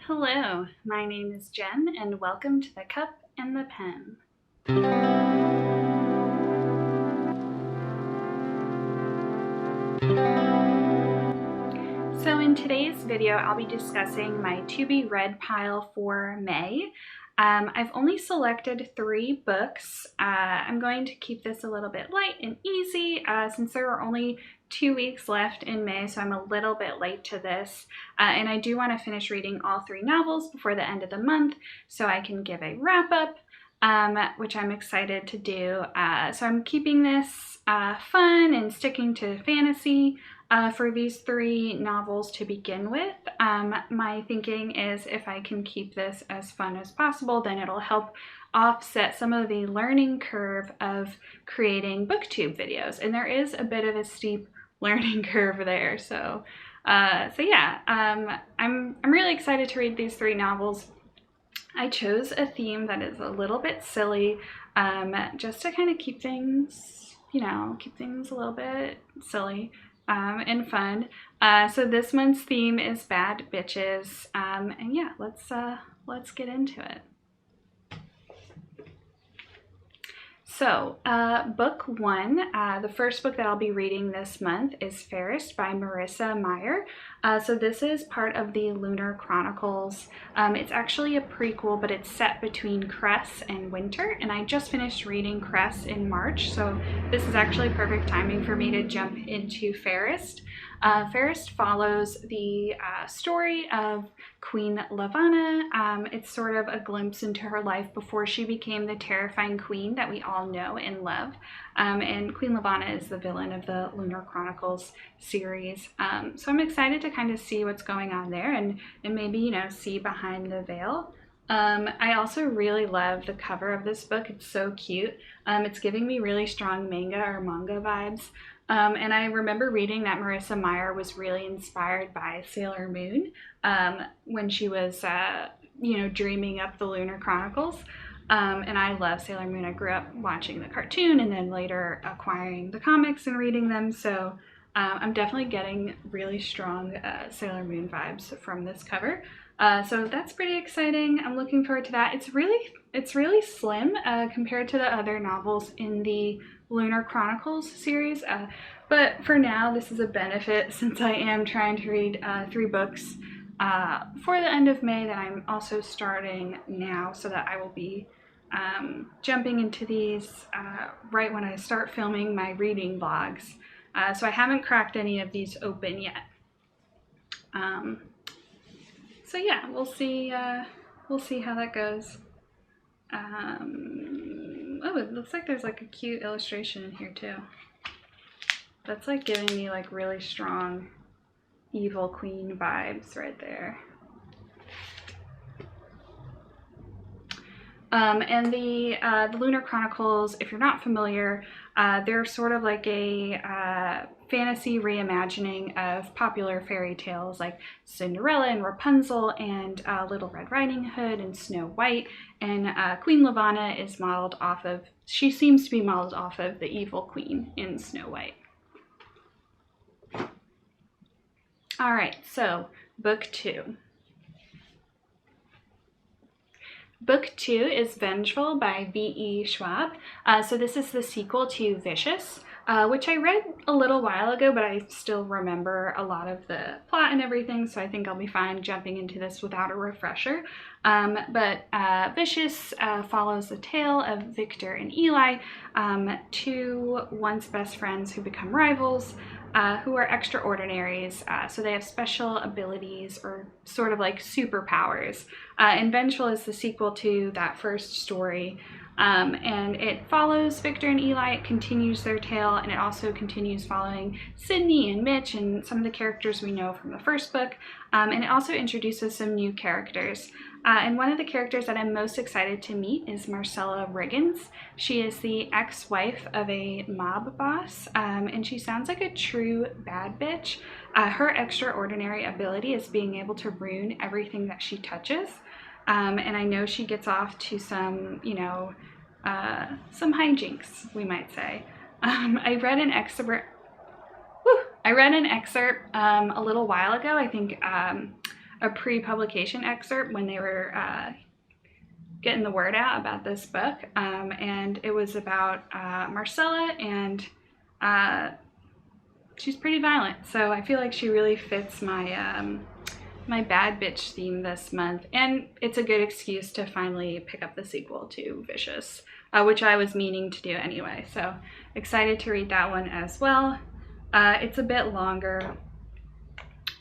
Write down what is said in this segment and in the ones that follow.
Hello, my name is Jen and welcome to The Cup and the Pen. So in today's video, I'll be discussing my to-be-read pile for May. I've only selected 3 books. I'm going to keep this a little bit light and easy since there are only 2 weeks left in May, so I'm a little bit late to this. And I do want to finish reading all 3 novels before the end of the month so I can give a wrap-up, which I'm excited to do. So I'm keeping this fun and sticking to fantasy. For these 3 novels to begin with. My thinking is if I can keep this as fun as possible, then it'll help offset some of the learning curve of creating BookTube videos. And there is a bit of a steep learning curve there. So yeah, I'm really excited to read these 3 novels. I chose a theme that is a little bit silly, just to kind of keep things, keep things a little bit silly. And fun. So this month's theme is bad bitches. And yeah, let's get into it. So book 1, the first book that I'll be reading this month is Fairest by Marissa Meyer. So this is part of the Lunar Chronicles. It's actually a prequel, but it's set between Cress and Winter, and I just finished reading Cress in March, so this is actually perfect timing for me to jump into Fairest. Fairest follows the story of Queen Lavanna. It's sort of a glimpse into her life before she became the terrifying queen that we all know and love. And Queen Lavanna is the villain of the Lunar Chronicles series. So I'm excited to kind of see what's going on there and maybe, see behind the veil. I also really love the cover of this book. It's so cute. It's giving me really strong manga vibes. And I remember reading that Marissa Meyer was really inspired by Sailor Moon when she was, dreaming up the Lunar Chronicles. And I love Sailor Moon. I grew up watching the cartoon and then later acquiring the comics and reading them. So I'm definitely getting really strong Sailor Moon vibes from this cover. So that's pretty exciting. I'm looking forward to that. It's really slim compared to the other novels in the Lunar Chronicles series, but for now this is a benefit since I am trying to read 3 books for the end of May that I'm also starting now, so that I will be jumping into these right when I start filming my reading vlogs. So I haven't cracked any of these open yet. So yeah, we'll see how that goes. Oh, it looks like there's like a cute illustration in here too. That's like giving me like really strong evil queen vibes right there. And the Lunar Chronicles, if you're not familiar, they're sort of like a fantasy reimagining of popular fairy tales like Cinderella and Rapunzel and Little Red Riding Hood and Snow White. And Queen Lavanna is modeled off of, she seems to be modeled off of the evil queen in Snow White. All right, so book 2. Book 2 is Vengeful by V.E. Schwab. So this is the sequel to Vicious, which I read a little while ago, but I still remember a lot of the plot and everything, so I think I'll be fine jumping into this without a refresher. But Vicious follows the tale of Victor and Eli, 2 once best friends who become rivals, who are extraordinaries, so they have special abilities or sort of like superpowers. And Vengeful is the sequel to that first story, and it follows Victor and Eli. It continues their tale, and it also continues following Sydney and Mitch and some of the characters we know from the first book, and it also introduces some new characters. And one of the characters that I'm most excited to meet is Marcella Riggins. She is the ex-wife of a mob boss, and she sounds like a true bad bitch. Her extraordinary ability is being able to ruin everything that she touches. And I know she gets off to some, some hijinks, we might say. I read an excerpt a little while ago. I think a pre-publication excerpt when they were getting the word out about this book, and it was about Marcella, and she's pretty violent, so I feel like she really fits my my bad bitch theme this month, and it's a good excuse to finally pick up the sequel to Vicious, which I was meaning to do anyway, so excited to read that one as well. It's a bit longer.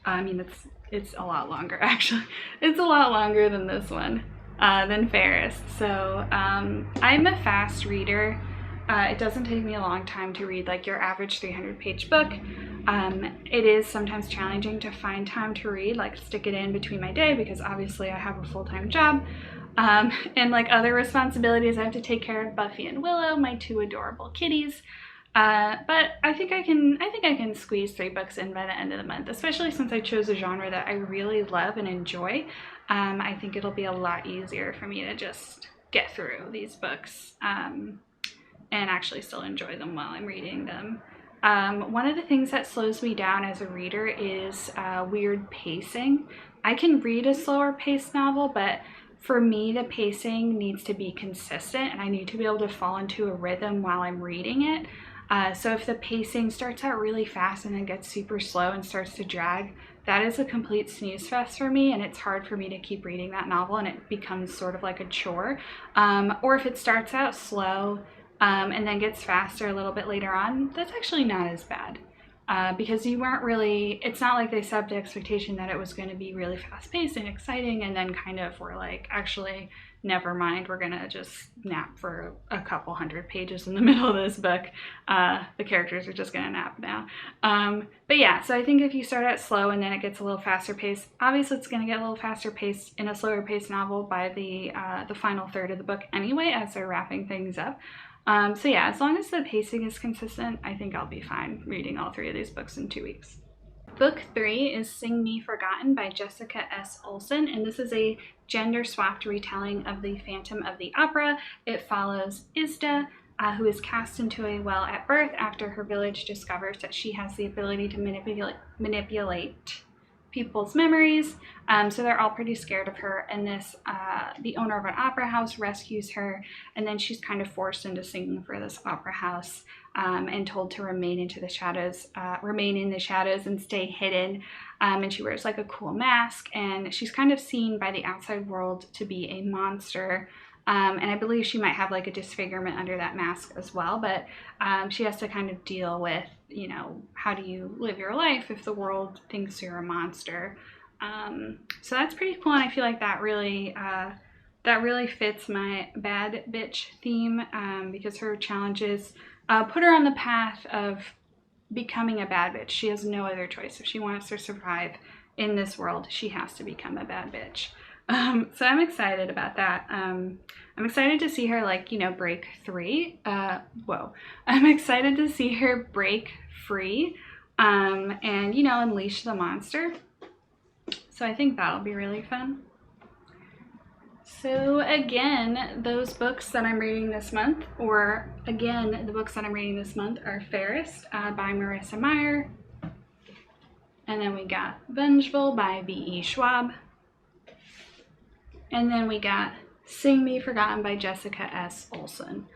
I mean, it's a lot longer, actually. It's a lot longer than this one, than Fairest. So I'm a fast reader. It doesn't take me a long time to read like your average 300-page book. It is sometimes challenging to find time to read, like stick it in between my day, because obviously I have a full-time job, and like other responsibilities. I have to take care of Buffy and Willow, my 2 adorable kitties. But I think I can squeeze 3 books in by the end of the month, especially since I chose a genre that I really love and enjoy. I think it'll be a lot easier for me to just get through these books, and actually still enjoy them while I'm reading them. One of the things that slows me down as a reader is weird pacing. I can read a slower paced novel, but for me, the pacing needs to be consistent, and I need to be able to fall into a rhythm while I'm reading it. So if the pacing starts out really fast and then gets super slow and starts to drag, that is a complete snooze fest for me, and it's hard for me to keep reading that novel, and it becomes sort of like a chore. Or if it starts out slow and then gets faster a little bit later on, that's actually not as bad. Because you weren't really, it's not like they set up the expectation that it was going to be really fast-paced and exciting, and then kind of were like, actually, never mind, we're gonna just nap for a couple hundred pages in the middle of this book. The characters are just gonna nap now. But yeah, so I think if you start out slow and then it gets a little faster paced, obviously it's gonna get a little faster paced in a slower paced novel by the final third of the book anyway, as they're wrapping things up. So yeah, as long as the pacing is consistent, I think I'll be fine reading all 3 of these books in 2 weeks. Book 3 is Sing Me Forgotten by Jessica S. Olson, and this is a gender-swapped retelling of the Phantom of the Opera. It follows Isda, who is cast into a well at birth after her village discovers that she has the ability to manipulate people's memories. So they're all pretty scared of her, and the owner of an opera house rescues her, and then she's kind of forced into singing for this opera house, and told to remain in the shadows and stay hidden. And she wears like a cool mask, and she's kind of seen by the outside world to be a monster. And I believe she might have like a disfigurement under that mask as well, but she has to kind of deal with, you know, how do you live your life if the world thinks you're a monster. So that's pretty cool, and I feel like that really fits my bad bitch theme, because her challenges put her on the path of becoming a bad bitch. She has no other choice. If she wants to survive in this world, she has to become a bad bitch. So I'm excited about that. I'm excited to see her, like, you know, break free. I'm excited to see her break free, and, you know, unleash the monster. So I think that'll be really fun. So again, those books that I'm reading this month, or again, the books that I'm reading this month are Fairest by Marissa Meyer. And then we got Vengeful by B.E. Schwab. And then we got Sing Me Forgotten by Jessica S. Olson.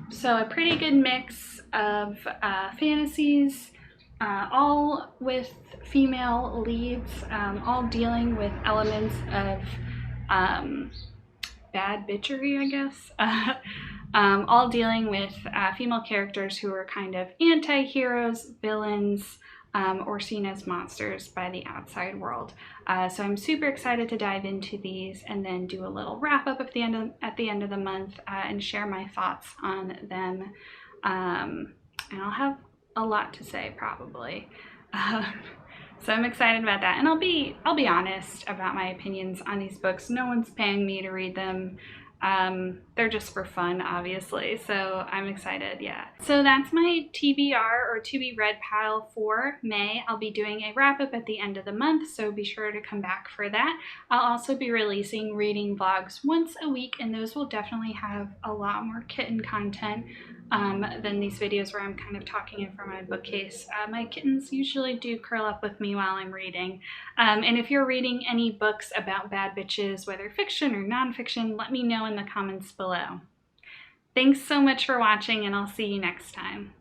So a pretty good mix of fantasies, all with female leads, all dealing with elements of bad bitchery, I guess. All dealing with female characters who are kind of anti-heroes, villains, or seen as monsters by the outside world. So I'm super excited to dive into these and then do a little wrap up at the end of the month, and share my thoughts on them. And I'll have a lot to say probably. So I'm excited about that, and I'll be honest about my opinions on these books. No one's paying me to read them. They're just for fun, obviously, so I'm excited, yeah. So that's my TBR, or to be read pile for May. I'll be doing a wrap up at the end of the month, so be sure to come back for that. I'll also be releasing reading vlogs once a week, and those will definitely have a lot more kitten content. than these videos where I'm kind of talking in front of my bookcase. My kittens usually do curl up with me while I'm reading. And if you're reading any books about bad bitches, whether fiction or nonfiction, let me know in the comments below. Thanks so much for watching, and I'll see you next time.